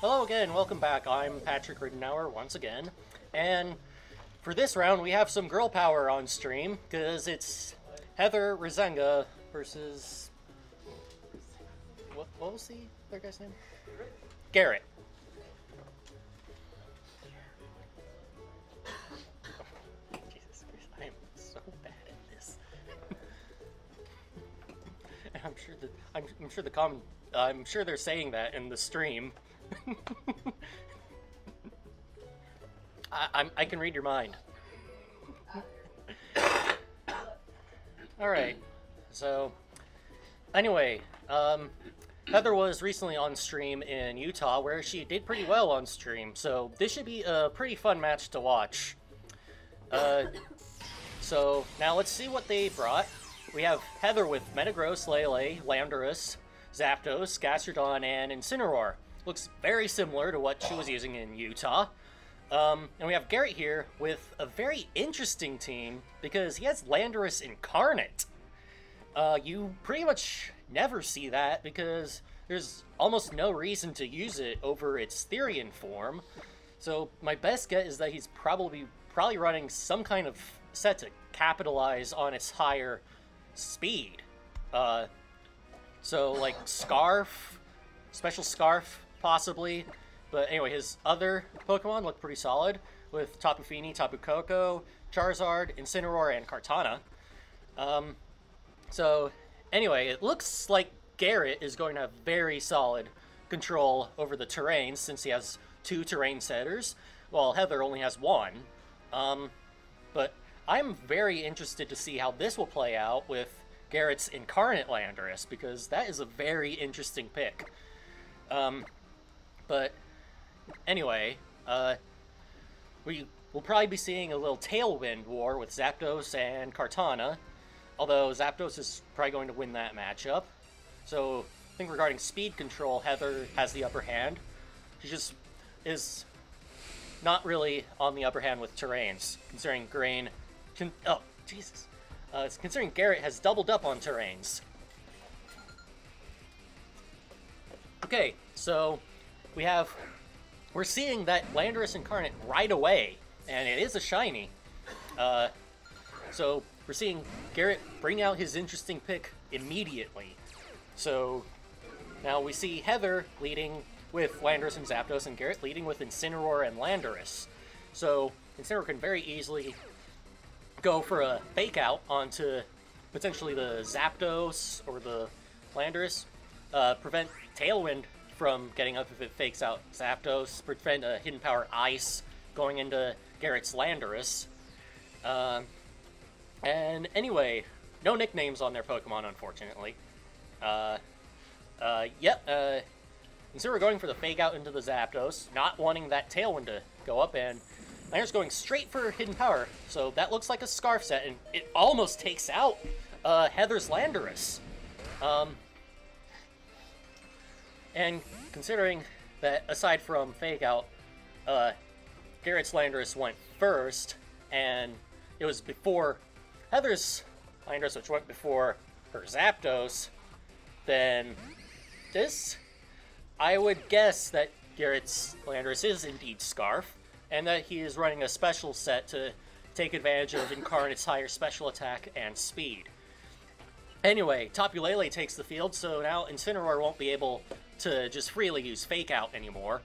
Hello again, welcome back. I'm Patrick Ridenour once again, and for this round we have some girl power on stream because it's Heather Rysenga versus what was the other guy's name? Garrett. Oh, Jesus Christ, I am so bad at this. And I'm sure they're saying that in the stream. I can read your mind. Alright, so anyway, Heather was recently on stream in Utah where she did pretty well on stream, so this should be a pretty fun match to watch. So now let's see what they brought. We have Heather with Metagross, Lele, Landorus, Zapdos, Gastrodon, and Incineroar. Looks very similar to what she was using in Utah. And we have Garrett here with a very interesting team because he has Landorus Incarnate. You pretty much never see that because there's almost no reason to use it over its Therian form. So my best guess is that he's probably running some kind of set to capitalize on its higher speed. So like Scarf, Special Scarf, possibly. But anyway, his other Pokemon look pretty solid with Tapu Fini, Tapu Koko, Charizard, Incineroar, and Kartana. So anyway, it looks like Garrett is going to have very solid control over the terrain since he has 2 terrain setters, while Heather only has 1. But I'm very interested to see how this will play out with Garrett's Incarnate Landorus, because that is a very interesting pick. But anyway, we will probably be seeing a little Tailwind war with Zapdos and Kartana, although Zapdos is probably going to win that matchup. So I think regarding speed control, Heather has the upper hand. She just is not really on the upper hand with terrains, considering considering Garrett has doubled up on terrains. Okay, so we're seeing that Landorus Incarnate right away, and it is a shiny. So we're seeing Garrett bring out his interesting pick immediately. So now we see Heather leading with Landorus and Zapdos, and Garrett leading with Incineroar and Landorus. So Incineroar can very easily go for a fake out onto potentially the Zapdos or the Landorus, prevent Tailwind from getting up if it fakes out Zapdos, prevent a Hidden Power Ice going into Garrett's Landorus. And anyway, no nicknames on their Pokemon, unfortunately. Instead we're going for the fake out into the Zapdos, not wanting that Tailwind to go up, and Landorus going straight for Hidden Power. So that looks like a Scarf set, and it almost takes out Heather's Landorus. And considering that, aside from Fake Out, Garrett's Landorus went first, and it was before Heather's Landorus, which went before her Zapdos, then I would guess that Garrett's Landorus is indeed Scarf, and that he is running a special set to take advantage of Incarnate's higher special attack and speed. Anyway, Tapu Lele takes the field, so now Incineroar won't be able to just freely use Fake Out anymore.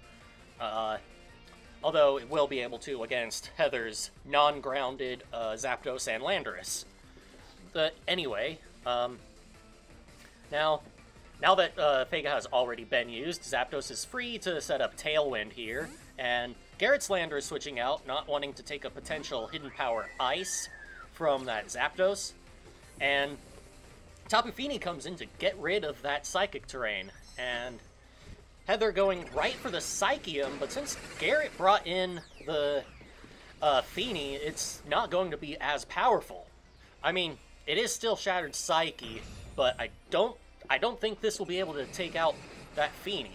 Although it will be able to against Heather's non-grounded Zapdos and Landorus. But anyway, now that Fake Out has already been used, Zapdos is free to set up Tailwind here, and Garrett's Landorus switching out, not wanting to take a potential Hidden Power Ice from that Zapdos, and Tapu Fini comes in to get rid of that Psychic terrain, and Heather going right for the Psychium, but since Garrett brought in the Fini, it's not going to be as powerful. I mean, it is still Shattered Psyche, but I don't think this will be able to take out that Fini.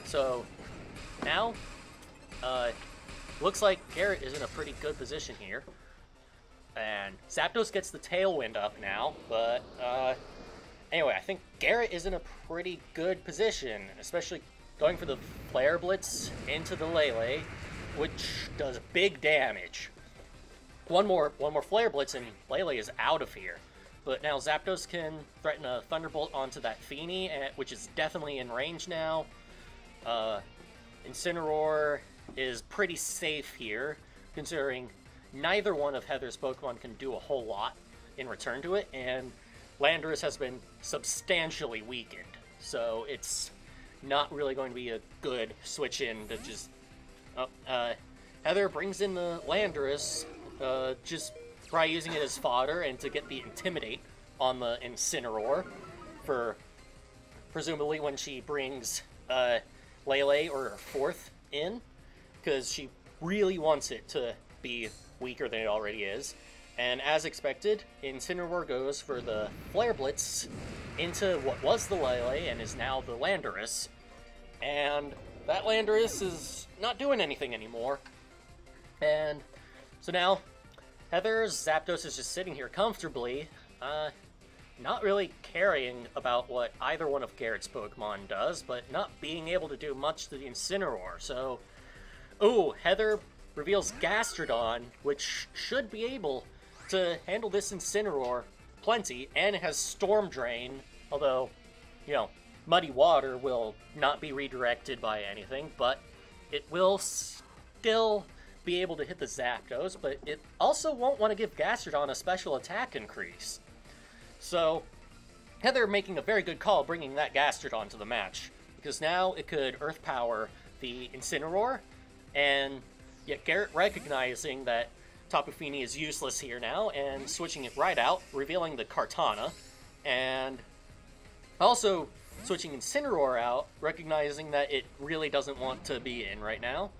So now, looks like Garrett is in a pretty good position here. And Zapdos gets the Tailwind up now, but anyway, I think Garrett is in a pretty good position, especially going for the Flare Blitz into the Lele, which does big damage. One more Flare Blitz and Lele is out of here. But now Zapdos can threaten a Thunderbolt onto that Feeny, which is definitely in range now. Incineroar is pretty safe here, considering neither one of Heather's Pokemon can do a whole lot in return to it, and Landorus has been substantially weakened. So it's not really going to be a good switch in to just... Heather brings in the Landorus, just by using it as fodder and to get the Intimidate on the Incineroar for presumably when she brings Lele or her fourth in, because she really wants it to be weaker than it already is. And as expected, Incineroar goes for the Flare Blitz into what was the Lele and is now the Landorus. And that Landorus is not doing anything anymore. And so now Heather's Zapdos is just sitting here comfortably, not really caring about what either one of Garrett's Pokemon does, but not being able to do much to the Incineroar. So, ooh, Heather reveals Gastrodon, which should be able to handle this Incineroar plenty, and it has Storm Drain, although, you know, Muddy Water will not be redirected by anything, but it will still be able to hit the Zapdos, but it also won't want to give Gastrodon a special attack increase. So, Heather making a very good call bringing that Gastrodon to the match, because now it could Earth Power the Incineroar, and yet Garrett recognizing that Tapu Fini is useless here now, and switching it right out, revealing the Kartana, and also switching Incineroar out, recognizing that it really doesn't want to be in right now,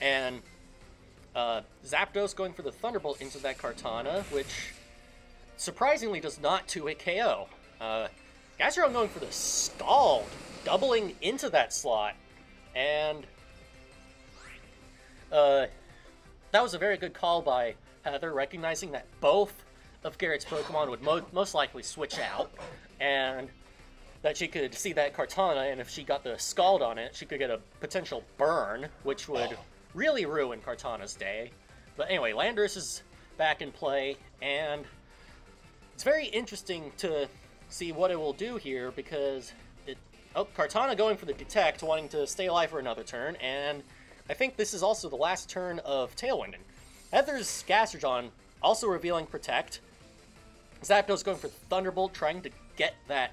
and Zapdos going for the Thunderbolt into that Kartana, which surprisingly does not 2-hit KO. Gastrodon going for the Scald, doubling into that slot, and that was a very good call by Heather, recognizing that both of Garrett's Pokemon would most likely switch out, and that she could see that Kartana, and if she got the Scald on it, she could get a potential burn, which would really ruin Kartana's day. But anyway, Landorus is back in play, and it's very interesting to see what it will do here, because Kartana going for the Detect, wanting to stay alive for another turn, and I think this is also the last turn of Tailwinding. Heather's Gastrodon also revealing Protect. Zapdos going for Thunderbolt, trying to get that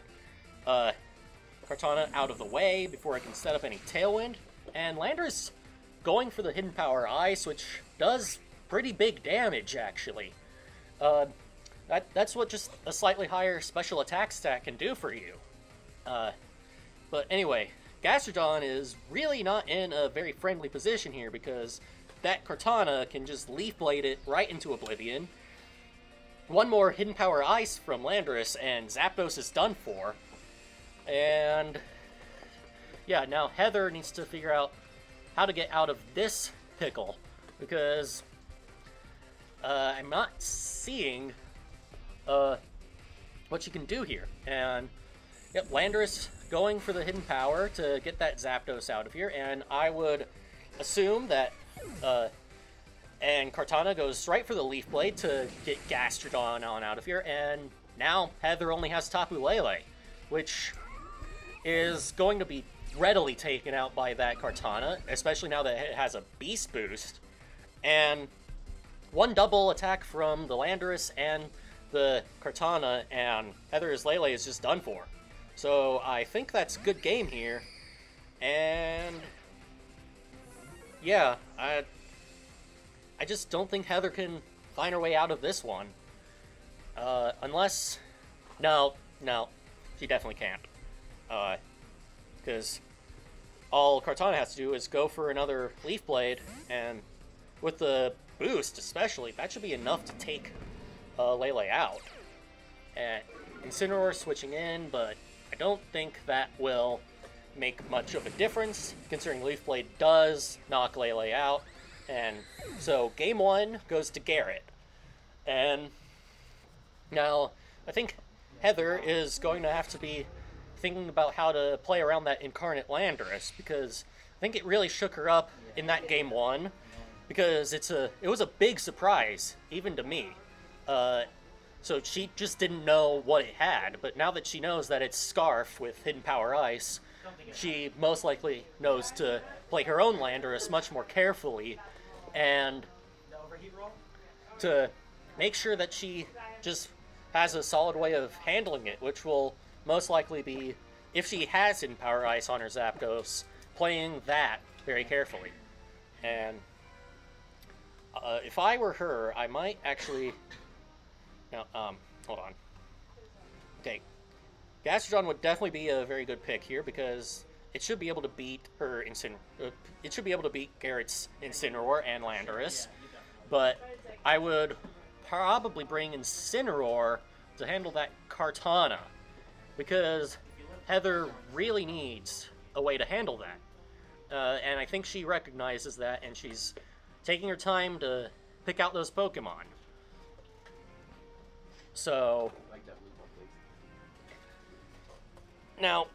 Kartana out of the way before I can set up any Tailwind, and Landorus going for the Hidden Power Ice, which does pretty big damage, actually. That's what just a slightly higher special attack stat can do for you. But anyway, Gastrodon is really not in a very friendly position here, because that Kartana can just Leaf Blade it right into Oblivion. One more Hidden Power Ice from Landorus, and Zapdos is done for. And yeah, now Heather needs to figure out how to get out of this pickle, because I'm not seeing what she can do here. And yep, Landorus going for the Hidden Power to get that Zapdos out of here, and I would assume that and Kartana goes right for the Leaf Blade to get Gastrodon on out of here, and now Heather only has Tapu Lele, which is going to be readily taken out by that Kartana, especially now that it has a Beast Boost. And one double attack from the Landorus and the Kartana, and Heather's Lele is just done for. So I think that's a good game here. And yeah, I just don't think Heather can find her way out of this one. Unless... No, she definitely can't. Because all Kartana has to do is go for another Leaf Blade, and with the boost especially, that should be enough to take Lele out. And Incineroar switching in, but I don't think that will make much of a difference, considering Leaf Blade does knock Lele out. And so game one goes to Garrett. And now I think Heather is going to have to be thinking about how to play around that incarnate Landorus, because I think it really shook her up in that game 1, because it was a big surprise, even to me. So she just didn't know what it had, but now that she knows that it's Scarf with Hidden Power Ice, she most likely knows to play her own Landorus much more carefully, and to make sure that she just has a solid way of handling it, which will most likely be, if she has Hidden Power Ice on her Zapdos, playing that very carefully. And if I were her, I might actually... Now, hold on. Okay. Gastrodon would definitely be a very good pick here, because it should be able to beat her it should be able to beat Garrett's Incineroar and Landorus. But I would probably bring Incineroar to handle that Kartana, because Heather really needs a way to handle that. And I think she recognizes that, and she's taking her time to pick out those Pokemon. So, now,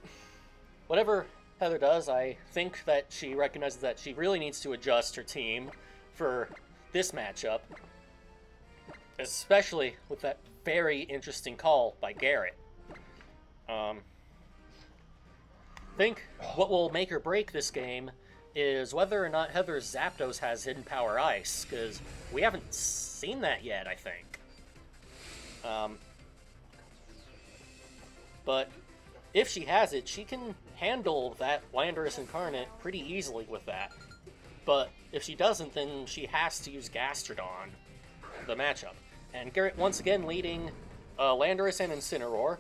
whatever Heather does, I think that she recognizes that she really needs to adjust her team for this matchup, especially with that very interesting call by Garrett. I think what will make or break this game is whether or not Heather's Zapdos has Hidden Power Ice, because we haven't seen that yet, I think. But if she has it, she can handle that Landorus Incarnate pretty easily with that. But if she doesn't, then she has to use Gastrodon for the matchup. And Garrett once again leading Landorus and Incineroar,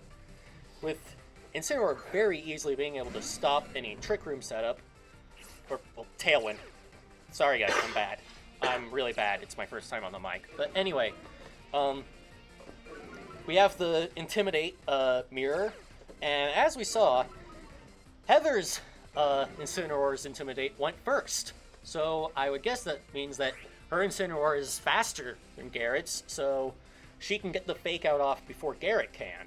with Incineroar very easily being able to stop any Trick Room setup. Or, well, Tailwind. Sorry guys, I'm bad. I'm really bad. It's my first time on the mic. But anyway, we have the Intimidate mirror, and as we saw, Heather's Incineroar's Intimidate went first. So I would guess that means that her Incineroar is faster than Garrett's, so she can get the Fake Out off before Garrett can.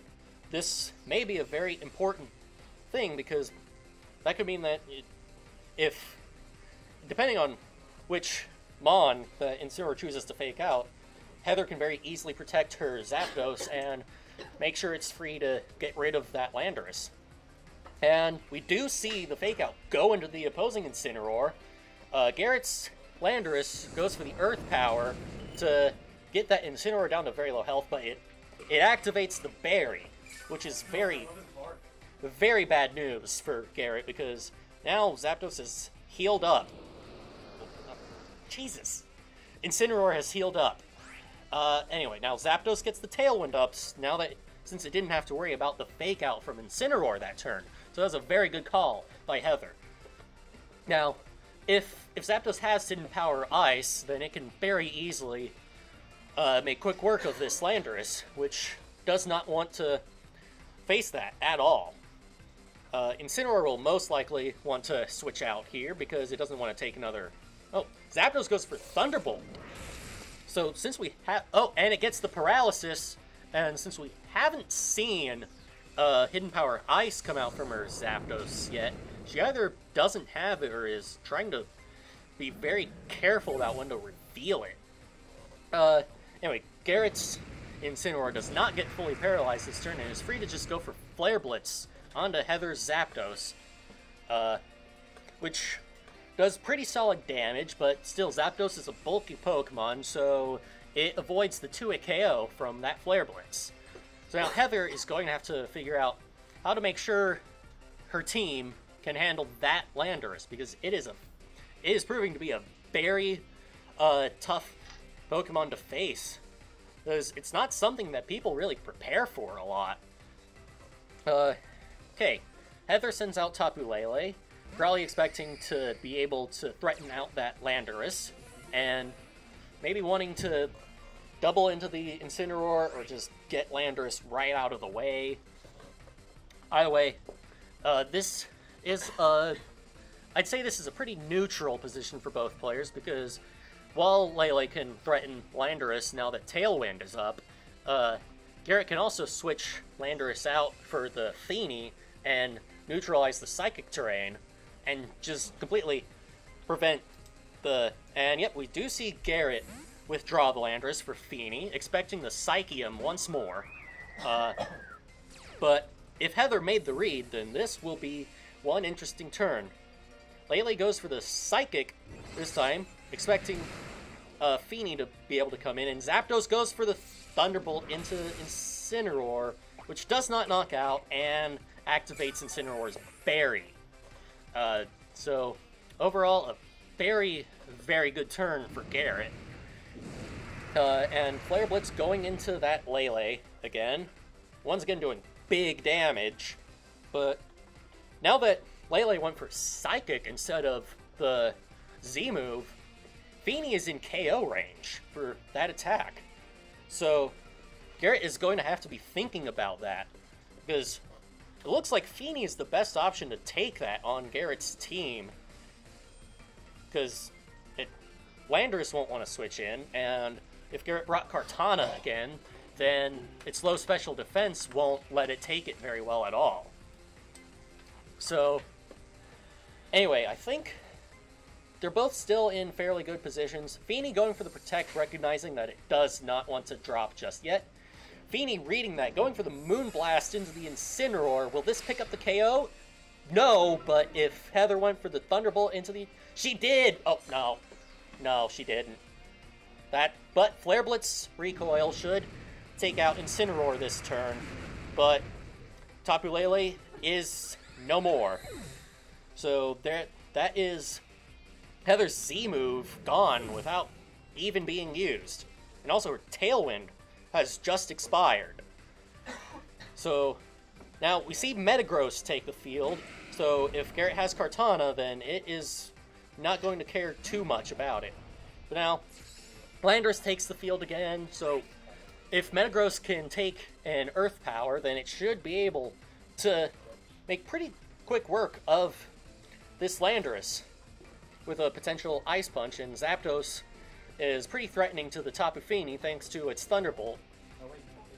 This may be a very important thing, because that could mean that if, depending on which Mon the Incineroar chooses to Fake Out, Heather can very easily protect her Zapdos and make sure it's free to get rid of that Landorus. And we do see the Fake Out go into the opposing Incineroar. Garrett's Landorus goes for the Earth Power to get that Incineroar down to very low health, but it activates the Berry, which is very, very bad news for Garrett, because now Zapdos is healed up. Jesus. Incineroar has healed up. Anyway, now Zapdos gets the Tailwind ups, since it didn't have to worry about the Fake Out from Incineroar that turn. So that was a very good call by Heather. Now, if Zapdos has Hidden Power Ice, then it can very easily make quick work of this Landorus, which does not want to face that at all. Incineroar will most likely want to switch out here, because it doesn't want to take another... Oh, Zapdos goes for Thunderbolt. So since we have... Oh, and it gets the Paralysis, and since we haven't seen Hidden Power Ice come out from her Zapdos yet, she either doesn't have it or is trying to be very careful about when to reveal it. Anyway, Garrett's Incineroar does not get fully paralyzed this turn and is free to just go for Flare Blitz onto Heather's Zapdos, which does pretty solid damage, but still, Zapdos is a bulky Pokemon, so it avoids the 2-hit KO from that Flare Blitz. So now Heather is going to have to figure out how to make sure her team can handle that Landorus, because it is proving to be a very tough Pokemon to face, because it's not something that people really prepare for a lot. Okay, Heather sends out Tapu Lele, probably expecting to be able to threaten out that Landorus, and maybe wanting to double into the Incineroar or just get Landorus right out of the way. Either way, this is I'd say this is a pretty neutral position for both players, because while Lele can threaten Landorus now that Tailwind is up, Garrett can also switch Landorus out for the Feeny and neutralize the psychic terrain and just completely prevent the... And yep, we do see Garrett withdraw the Landorus for Feeny, expecting the Psychium once more. But if Heather made the read, then this will be one interesting turn. Lele goes for the Psychic this time, expecting Feeny to be able to come in, and Zapdos goes for the Thunderbolt into Incineroar, which does not knock out and activates Incineroar's Berry. So, overall, a very, very good turn for Garrett. And Flare Blitz going into that Lele again. Once again doing big damage. But now that Lele went for Psychic instead of the Z-move, Feeny is in KO range for that attack. So Garrett is going to have to be thinking about that, because it looks like Feeny is the best option to take that on Garrett's team, because Landorus won't want to switch in, and if Garrett brought Kartana again, then its low special defense won't let it take it very well at all. So, anyway, I think they're both still in fairly good positions. Feeny going for the Protect, recognizing that it does not want to drop just yet. Feeny reading that, going for the Moonblast into the Incineroar. Will this pick up the KO? No, but if Heather went for the Thunderbolt into the... She did! Oh, no. No, she didn't. But Flare Blitz recoil should take out Incineroar this turn, but Tapu Lele is no more. So that is Heather's Z-move gone without even being used. And also her Tailwind has just expired. So now we see Metagross take the field, so if Garrett has Kartana, then it is not going to care too much about it. But now, Landorus takes the field again, so if Metagross can take an Earth Power, then it should be able to make pretty quick work of this Landorus with a potential Ice Punch, and Zapdos is pretty threatening to the Tapu Fini thanks to its Thunderbolt.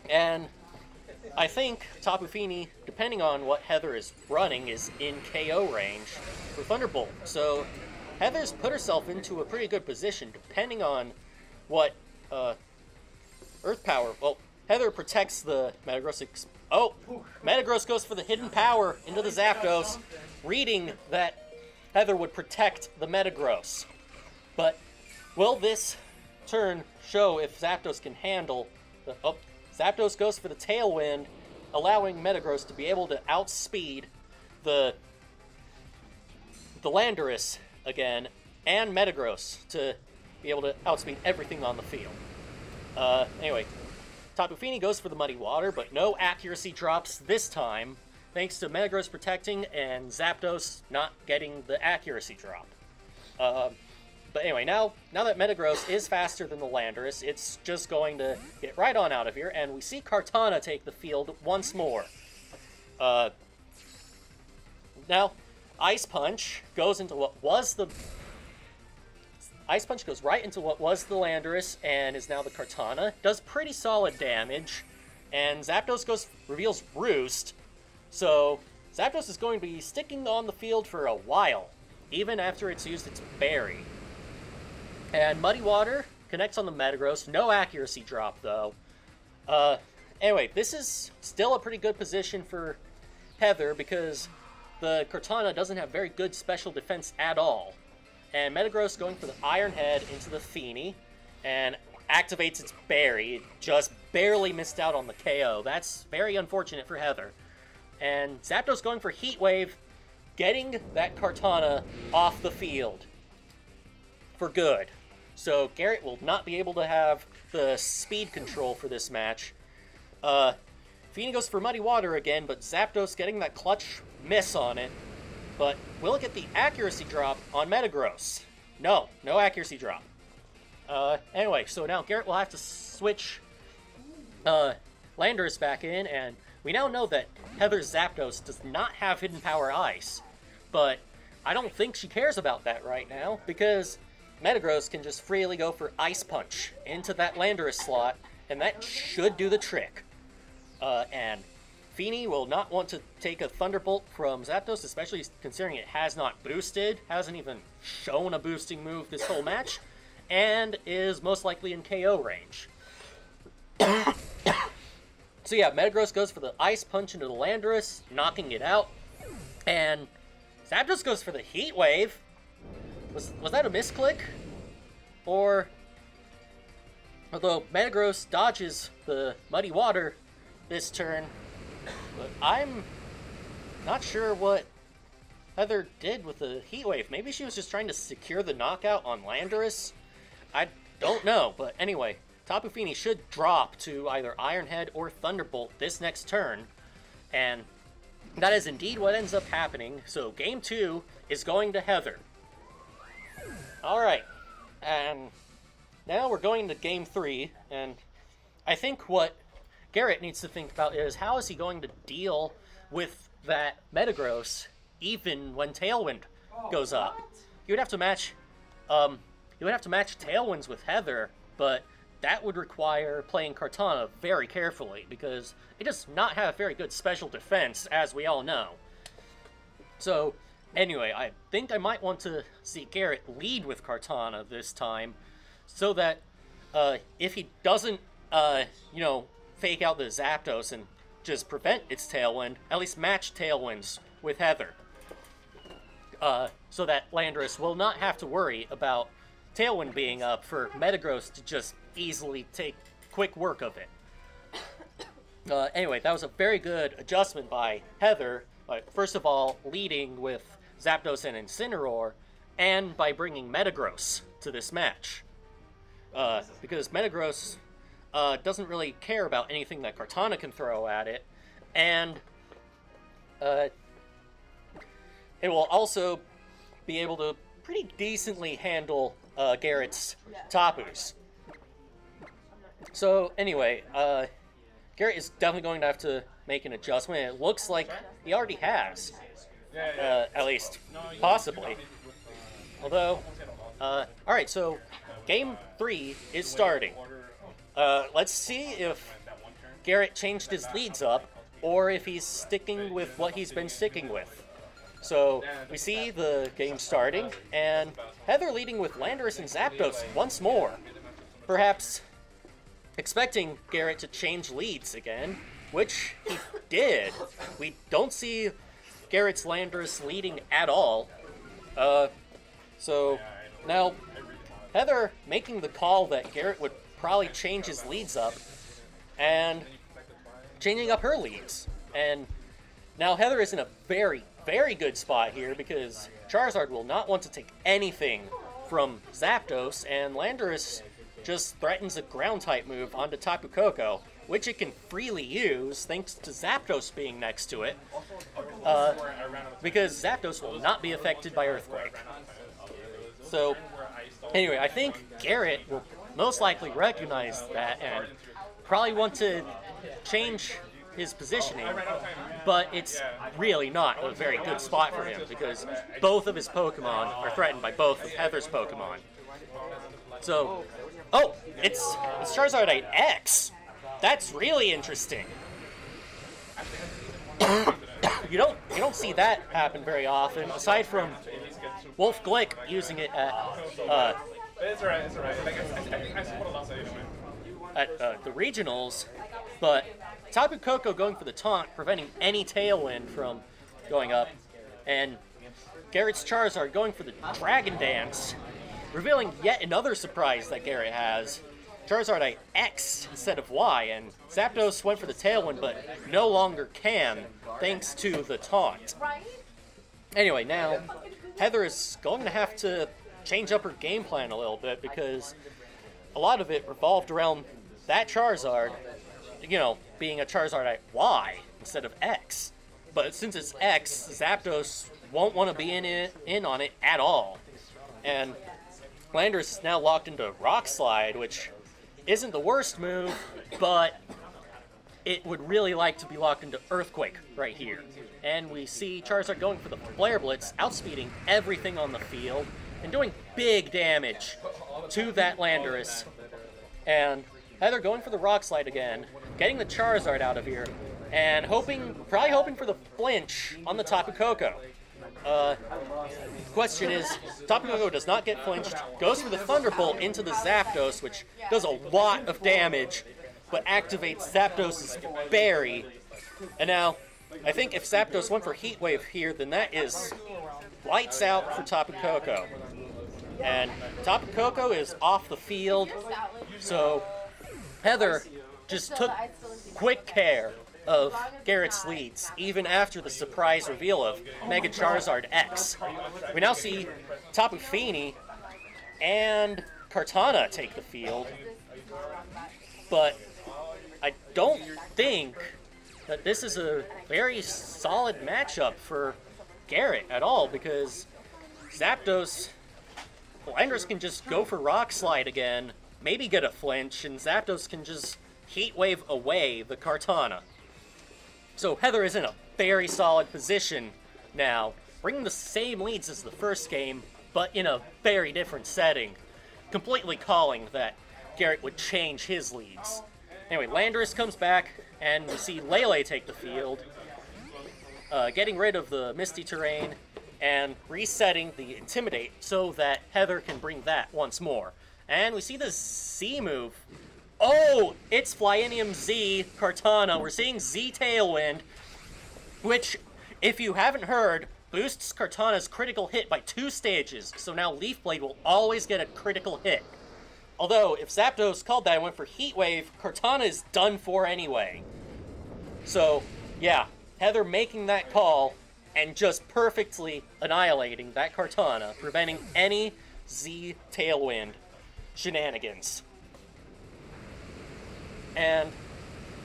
And I think Tapu Fini, depending on what Heather is running, is in KO range for Thunderbolt. So Heather's put herself into a pretty good position depending on what Earth Power... Well, Heather protects the Metagross... Metagross goes for the Hidden Power into the Zapdos, reading that Heather would protect the Metagross. But will this turn show if Zapdos can handle the... Zapdos goes for the Tailwind, allowing Metagross to be able to outspeed the Landorus again, and Metagross to be able to outspeed everything on the field. Anyway, Tapu Fini goes for the Muddy Water, but no accuracy drops this time, thanks to Metagross protecting and Zapdos not getting the accuracy drop. But anyway, now that Metagross is faster than the Landorus, it's just going to get right on out of here, and we see Kartana take the field once more. Now, Ice Punch goes into what was the... Ice Punch goes right into what was the Landorus and is now the Kartana. Does pretty solid damage, and Zapdos reveals Roost, so Zapdos is going to be sticking on the field for a while, even after it's used its Berry. And Muddy Water connects on the Metagross. No accuracy drop, though. Anyway, this is still a pretty good position for Heather because the Kartana doesn't have very good special defense at all. And Metagross going for the Iron Head into the Fini and activates its Berry. It just barely missed out on the KO. That's very unfortunate for Heather. And Zapdos going for Heat Wave, getting that Kartana off the field for good. So Garrett will not be able to have the speed control for this match. Fini goes for Muddy Water again, but Zapdos getting that clutch miss on it. But will it get the accuracy drop on Metagross? No accuracy drop. Anyway, so now Garrett will have to switch Landorus back in, and we now know that Heather's Zapdos does not have Hidden Power Ice. But I don't think she cares about that right now, because Metagross can just freely go for Ice Punch into that Landorus slot, and that should do the trick. And Feeny will not want to take a Thunderbolt from Zapdos, especially considering it has not boosted, hasn't even shown a boosting move this whole match, and is most likely in KO range. So yeah, Metagross goes for the Ice Punch into the Landorus, knocking it out, and Zapdos goes for the Heat Wave. Was that a misclick? Or, although Metagross dodges the Muddy Water this turn, but I'm not sure what Heather did with the Heat Wave. Maybe she was just trying to secure the knockout on Landorus? I don't know, but anyway, Tapu Fini should drop to either Iron Head or Thunderbolt this next turn, and that is indeed what ends up happening. So Game 2 is going to Heather. Alright, and now we're going to Game 3, and I think what Garrett needs to think about is how is he going to deal with that Metagross even when Tailwind goes up. You would have to match Tailwinds with Heather, but that would require playing Kartana very carefully because it does not have very good special defense, as we all know. So anyway, I think I might want to see Garrett lead with Kartana this time so that if he doesn't, fake out the Zapdos and just prevent its Tailwind, at least match Tailwinds with Heather. So that Landorus will not have to worry about Tailwind being up for Metagross to just easily take quick work of it. Anyway, that was a very good adjustment by Heather. First of all, leading with Zapdos and Incineroar, and by bringing Metagross to this match. Because Metagross doesn't really care about anything that Kartana can throw at it, and it will also be able to pretty decently handle Garrett's Tapus. So anyway, Garrett is definitely going to have to make an adjustment. It looks like he already has, at least possibly. Although, alright, so Game 3 is starting. Let's see if Garrett changed his leads up, or if he's sticking with what he's been sticking with. So, we see the game starting, and Heather leading with Landorus and Zapdos once more. Perhaps expecting Garrett to change leads again, which he did. We don't see Garrett's Landorus leading at all. So, now, Heather making the call that Garrett would probably change his leads up, and changing up her leads. And now Heather is in a very, very good spot here because Charizard will not want to take anything from Zapdos, and Landorus just threatens a Ground-type move onto Tapu Koko, which it can freely use thanks to Zapdos being next to it, because Zapdos will not be affected by Earthquake. So, anyway, I think Garrett will most likely recognize that and probably want to change his positioning, but it's really not a very good spot for him because both of his Pokemon are threatened by both of Heather's Pokemon. So, oh, it's Charizard X. That's really interesting. You don't see that happen very often, aside from Wolf Glick using it at the regionals, but Tapu Koko going for the taunt, preventing any Tailwind from going up, and Garrett's Charizard going for the Dragon Dance, revealing yet another surprise that Garrett has. Charizard X instead of Y, and Zapdos went for the Tailwind, but no longer can, thanks to the taunt. Anyway, now, Heather is going to have to change up her game plan a little bit, because a lot of it revolved around that Charizard, being a Charizard Y instead of X. But since it's X, Zapdos won't want to be in on it at all. And Landorus is now locked into Rock Slide, which isn't the worst move, but it would really like to be locked into Earthquake right here. And we see Charizard going for the Flare Blitz, outspeeding everything on the field, and doing big damage to that Landorus. And Heather going for the Rock Slide again, getting the Charizard out of here, and probably hoping for the flinch on the Tapu Koko. Question is, Tapu Koko does not get flinched, goes for the Thunderbolt into the Zapdos, which does a lot of damage, but activates Zapdos' Berry. And now, I think if Zapdos went for Heat Wave here, then that is lights out for Tapu Koko. And Tapu Koko is off the field, so Heather just took quick care of Garrett's leads, even after the surprise reveal of Mega Charizard X. We now see Tapu Fini and Kartana take the field, but I don't think that this is a very solid matchup for Garrett at all, because Zapdos, Landorus can just go for Rock Slide again, maybe get a flinch, and Zapdos can just Heat Wave away the Kartana. So Heather is in a very solid position now, bringing the same leads as the first game, but in a very different setting, completely calling that Garrett would change his leads. Anyway, Landorus comes back, and we see Lele take the field, getting rid of the Misty Terrain, and resetting the Intimidate so that Heather can bring that once more. And we see the Z move. Oh, it's Flyinium Z Kartana. We're seeing Z Tailwind, which, if you haven't heard, boosts Kartana's critical hit by 2 stages, so now Leaf Blade will always get a critical hit. Although, if Zapdos called that and went for Heat Wave, Kartana is done for anyway. So, yeah, Heather making that call and just perfectly annihilating that Kartana, preventing any Z Tailwind shenanigans. And,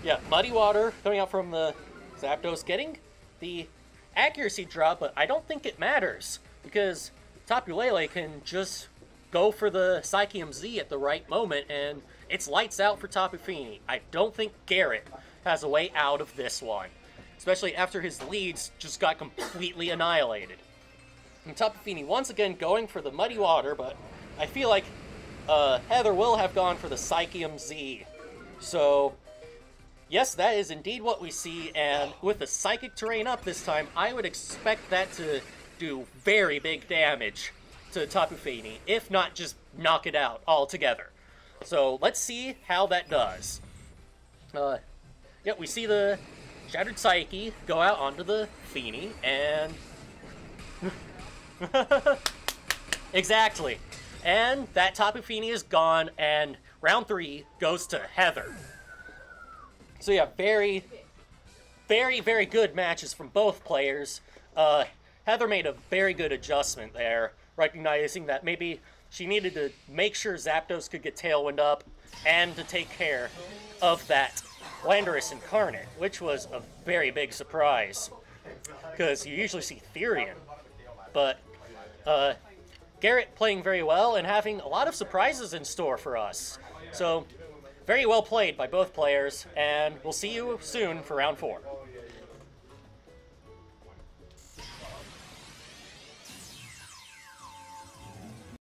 yeah, Muddy Water coming out from the Zapdos, getting the accuracy drop, but I don't think it matters, because Tapu Lele can just go for the Psychium Z at the right moment, and it's lights out for Tapu Fini. I don't think Garrett has a way out of this one, especially after his leads just got completely annihilated. And Tapu Fini once again going for the Muddy Water, but I feel like Heather will have gone for the Psychium Z. So, yes, that is indeed what we see, and with the Psychic Terrain up this time, I would expect that to do very big damage to Tapu Fini, if not just knock it out altogether. So, let's see how that does. Yeah, we see the Shattered Psyche go out onto the Fini, and... exactly. And that Tapu Fini is gone, and round 3 goes to Heather. So yeah, very, very good matches from both players. Heather made a very good adjustment there, recognizing that maybe she needed to make sure Zapdos could get Tailwind up, and to take care of that Landorus Incarnate, which was a very big surprise, because you usually see Therian. But Garrett playing very well and having a lot of surprises in store for us. So, very well played by both players, and we'll see you soon for round 4.